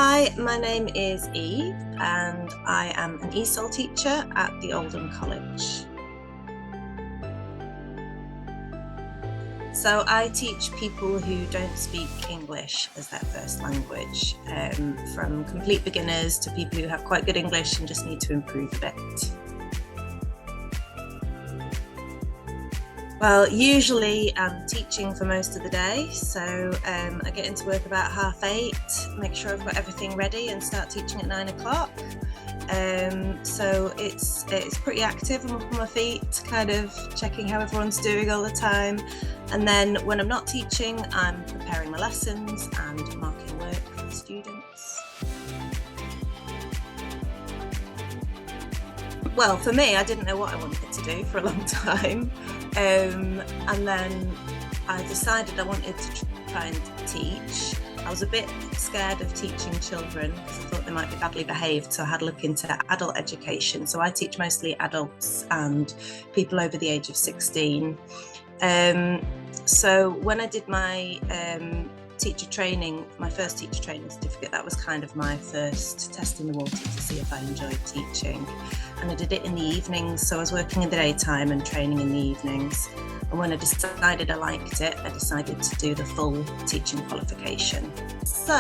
Hi, my name is Eve and I am an ESOL teacher at the Oldham College. So I teach people who don't speak English as their first language, from complete beginners to people who have quite good English and just need to improve a bit. Well, usually I'm teaching for most of the day, so I get into work about 8:30, make sure I've got everything ready and start teaching at 9 o'clock. So it's pretty active. I'm up on my feet, kind of checking how everyone's doing all the time. And then when I'm not teaching, I'm preparing my lessons and marking work for the students. Well, for me, I didn't know what I wanted to do for a long time. And then I decided I wanted to try and teach. I was a bit scared of teaching children because I thought they might be badly behaved, so I had a look into adult education. So I teach mostly adults and people over the age of 16. So when I did my teacher training, my first teacher training certificate, that was kind of my first test in the water to see if I enjoyed teaching. And I did it in the evenings, so I was working in the daytime and training in the evenings. And when I decided I liked it, I decided to do the full teaching qualification. So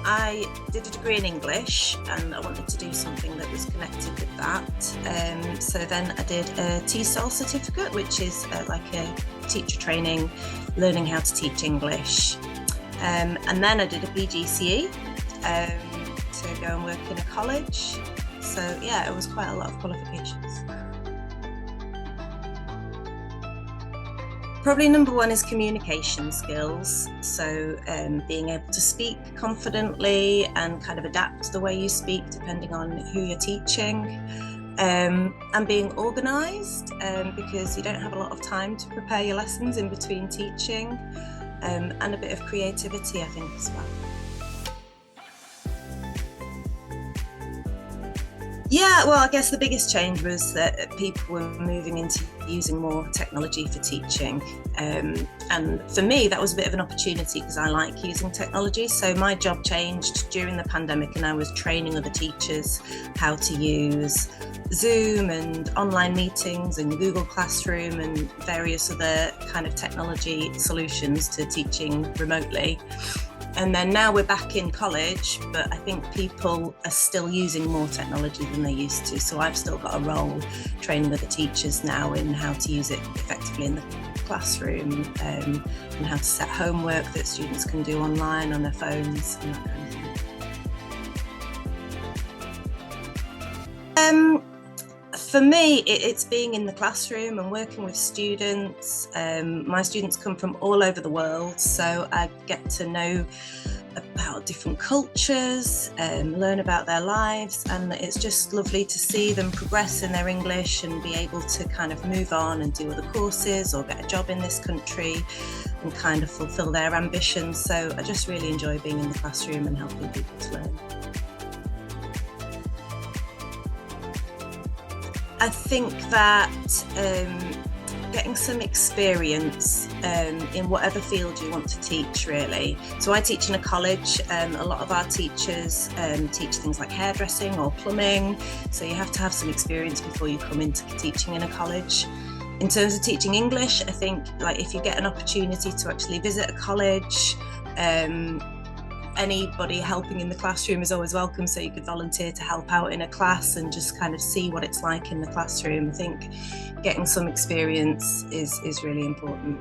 I did a degree in English and I wanted to do something that was connected with that. So then I did a TESOL certificate, which is like a teacher training, learning how to teach English. And then I did a PGCE to go and work in a college. So yeah, it was quite a lot of qualifications. Probably number one is communication skills. So being able to speak confidently and kind of adapt the way you speak depending on who you're teaching. And being organised because you don't have a lot of time to prepare your lessons in between teaching. And a bit of creativity, I think, as well. Yeah, well, I guess the biggest change was that people were moving into using more technology for teaching. And for me, that was a bit of an opportunity because I like using technology. So my job changed during the pandemic and I was training other teachers how to use Zoom and online meetings and Google Classroom and various other kind of technology solutions to teaching remotely. And then now we're back in college, but I think people are still using more technology than they used to. So I've still got a role training other teachers now in how to use it effectively in the classroom and how to set homework that students can do online on their phones and that kind of thing. For me, it's being in the classroom and working with students. My students come from all over the world, so I get to know about different cultures, learn about their lives, and it's just lovely to see them progress in their English and be able to kind of move on and do other courses or get a job in this country and kind of fulfill their ambitions. So I just really enjoy being in the classroom and helping people to learn. I think that getting some experience in whatever field you want to teach, really. So I teach in a college. A lot of our teachers teach things like hairdressing or plumbing. So you have to have some experience before you come into teaching in a college. In terms of teaching English, I think like if you get an opportunity to actually visit a college, anybody helping in the classroom is always welcome, so you could volunteer to help out in a class and just kind of see what it's like in the classroom. I think getting some experience is really important.